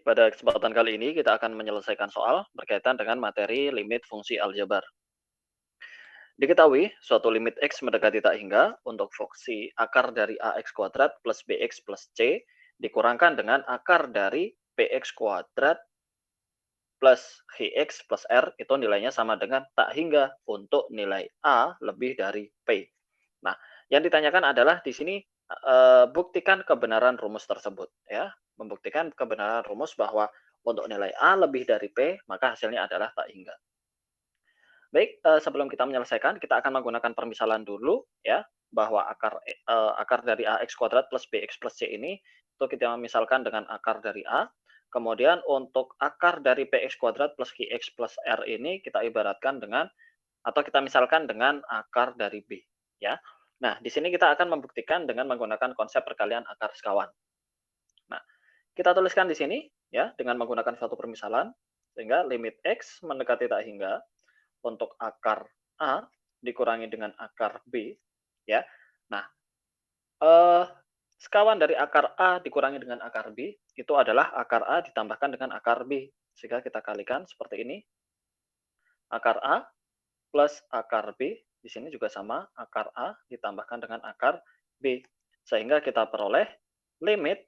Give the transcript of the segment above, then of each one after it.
Baik, pada kesempatan kali ini kita akan menyelesaikan soal berkaitan dengan materi limit fungsi aljabar. Diketahui, suatu limit X mendekati tak hingga untuk fungsi akar dari AX kuadrat plus BX plus C dikurangkan dengan akar dari PX kuadrat plus GX plus R itu nilainya sama dengan tak hingga untuk nilai A lebih dari P. Nah, yang ditanyakan adalah di sini buktikan kebenaran rumus tersebut ya. Membuktikan kebenaran rumus bahwa untuk nilai A lebih dari P, maka hasilnya adalah tak hingga. Baik, sebelum kita menyelesaikan, kita akan menggunakan permisalan dulu ya, bahwa akar dari AX kuadrat plus BX plus C ini itu kita misalkan dengan akar dari A. Kemudian untuk akar dari PX kuadrat plus QX plus R ini kita ibaratkan dengan atau kita misalkan dengan akar dari B ya. Nah, di sini kita akan membuktikan dengan menggunakan konsep perkalian akar sekawan. Nah, kita tuliskan di sini ya dengan menggunakan suatu permisalan sehingga limit X mendekati tak hingga untuk akar A dikurangi dengan akar B ya. Nah, eh, sekawan dari akar A dikurangi dengan akar B itu adalah akar A ditambahkan dengan akar B. Sehingga kita kalikan seperti ini. Akar A plus akar B di sini juga sama, akar A ditambahkan dengan akar B. Sehingga kita peroleh limit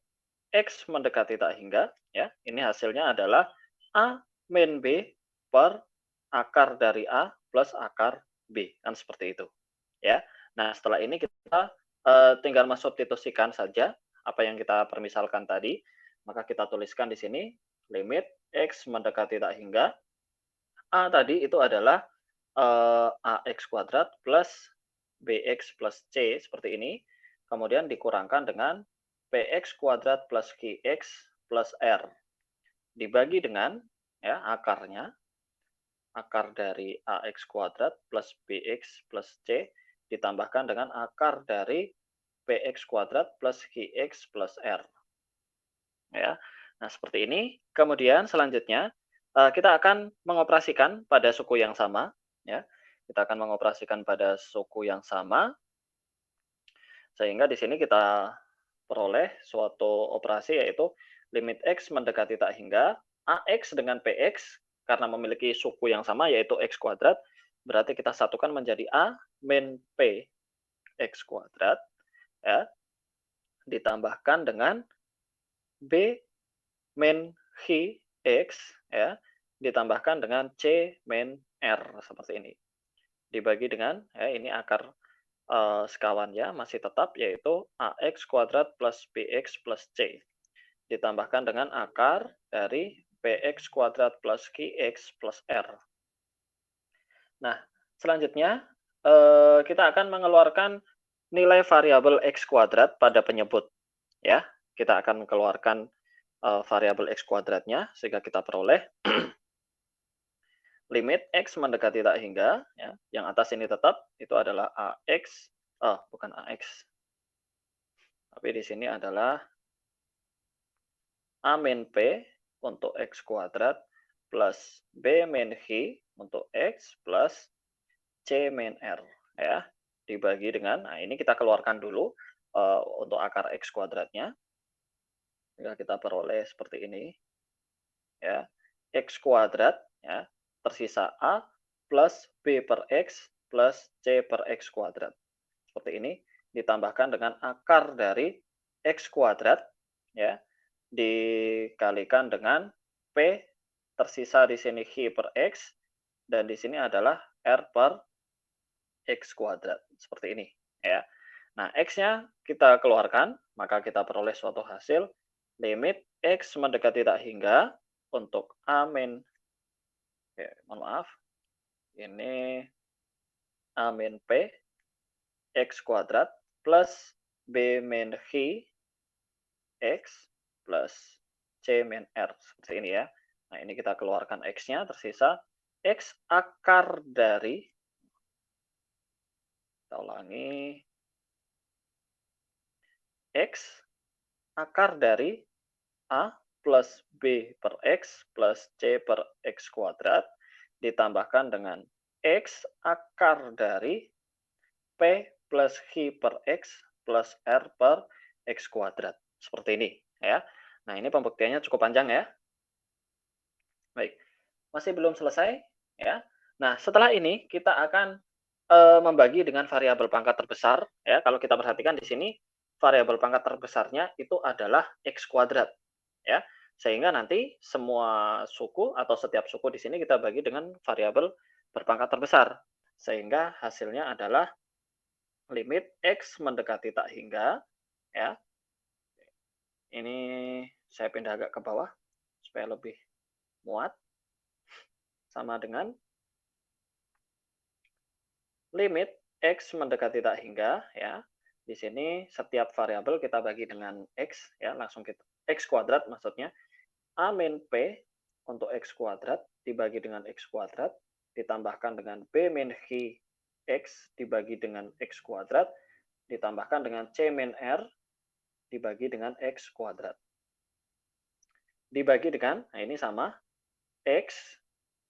X mendekati tak hingga ya. Ini hasilnya adalah A min B per akar dari A plus akar B, kan seperti itu ya. Nah, setelah ini kita tinggal mensubstitusikan saja apa yang kita permisalkan tadi, maka kita tuliskan di sini limit X mendekati tak hingga A tadi itu adalah AX kuadrat plus BX plus C seperti ini, kemudian dikurangkan dengan PX kuadrat plus QX plus R dibagi dengan ya akarnya, akar dari AX kuadrat plus BX plus C ditambahkan dengan akar dari PX kuadrat plus QX plus R. Ya. Nah, seperti ini. Kemudian selanjutnya kita akan mengoperasikan pada suku yang sama ya. Kita akan mengoperasikan pada suku yang sama sehingga di sini kita peroleh suatu operasi yaitu limit X mendekati tak hingga AX dengan PX karena memiliki suku yang sama yaitu X kuadrat, berarti kita satukan menjadi A min P X kuadrat ya, ditambahkan dengan B min X ya, ditambahkan dengan C min R seperti ini. Dibagi dengan ya ini akar sekawannya masih tetap yaitu AX kuadrat plus BX plus C. Ditambahkan dengan akar dari PX kuadrat plus QX plus R. Nah, selanjutnya kita akan mengeluarkan nilai variabel X kuadrat pada penyebut. Ya, kita akan mengeluarkan variabel X kuadratnya sehingga kita peroleh limit X mendekati tak hingga ya, yang atas ini tetap itu adalah AX, bukan AX, tapi di sini adalah A min P untuk X kuadrat plus B min H untuk X plus C min R ya, dibagi dengan, nah ini kita keluarkan dulu untuk akar X kuadratnya, ya kita peroleh seperti ini ya, X kuadrat ya, tersisa A plus B per X plus C per X kuadrat. Seperti ini, ditambahkan dengan akar dari X kuadrat, ya, dikalikan dengan P, tersisa di sini H per X, dan di sini adalah R per X kuadrat. Seperti ini, ya. Nah, X-nya kita keluarkan, maka kita peroleh suatu hasil limit X mendekati tak hingga untuk A min, mohon maaf, ini A min P X kuadrat plus B min H X plus C min R. Seperti ini ya. Nah, ini kita keluarkan X-nya, tersisa X akar dari, kita ulangi, X akar dari A plus B per X plus C per X kuadrat ditambahkan dengan X akar dari P plus H per X plus R per X kuadrat. Seperti ini ya. Nah, ini pembuktiannya cukup panjang ya. Baik, masih belum selesai ya. Nah, setelah ini kita akan, membagi dengan variabel pangkat terbesar ya. Kalau kita perhatikan di sini variabel pangkat terbesarnya itu adalah X kuadrat ya. Sehingga nanti semua suku atau setiap suku di sini kita bagi dengan variabel berpangkat terbesar. Sehingga hasilnya adalah limit X mendekati tak hingga ya. Ini saya pindah agak ke bawah supaya lebih muat, sama dengan limit X mendekati tak hingga ya. Di sini setiap variabel kita bagi dengan X ya, langsung kita X kuadrat maksudnya. A min P untuk X kuadrat dibagi dengan X kuadrat ditambahkan dengan B min X X dibagi dengan X kuadrat ditambahkan dengan C min R dibagi dengan X kuadrat. Dibagi dengan, nah ini sama, X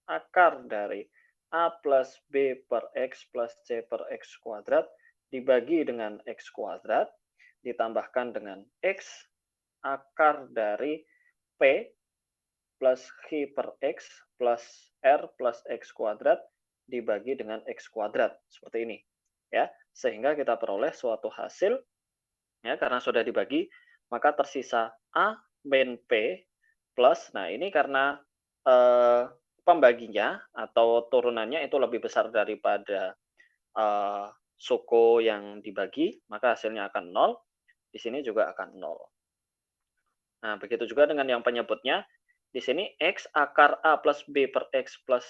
akar dari A plus B per X plus C per X kuadrat dibagi dengan X kuadrat ditambahkan dengan X akar dari P plus Q per X plus R plus X kuadrat dibagi dengan X kuadrat. Seperti ini. Ya, sehingga kita peroleh suatu hasil, ya, karena sudah dibagi, maka tersisa A min P plus, nah ini karena pembaginya atau turunannya itu lebih besar daripada suku yang dibagi, maka hasilnya akan 0. Di sini juga akan 0. Nah, begitu juga dengan yang penyebutnya. Di sini X akar A plus B per X plus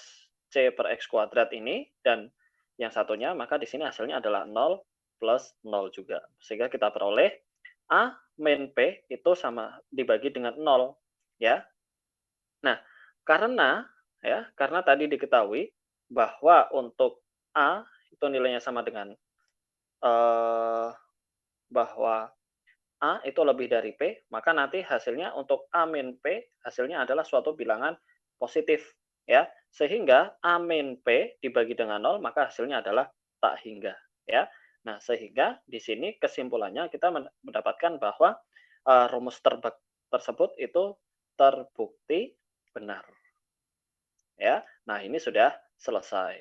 C per X kuadrat ini, dan yang satunya, maka di sini hasilnya adalah 0 plus 0 juga. Sehingga kita peroleh A min P itu sama dibagi dengan 0. Ya. Nah, karena tadi diketahui bahwa untuk A itu nilainya sama dengan bahwa A itu lebih dari P, maka nanti hasilnya untuk A min P hasilnya adalah suatu bilangan positif ya. Sehingga A min P dibagi dengan 0 maka hasilnya adalah tak hingga ya. Nah, sehingga di sini kesimpulannya kita mendapatkan bahwa rumus tersebut itu terbukti benar. Ya. Nah, ini sudah selesai.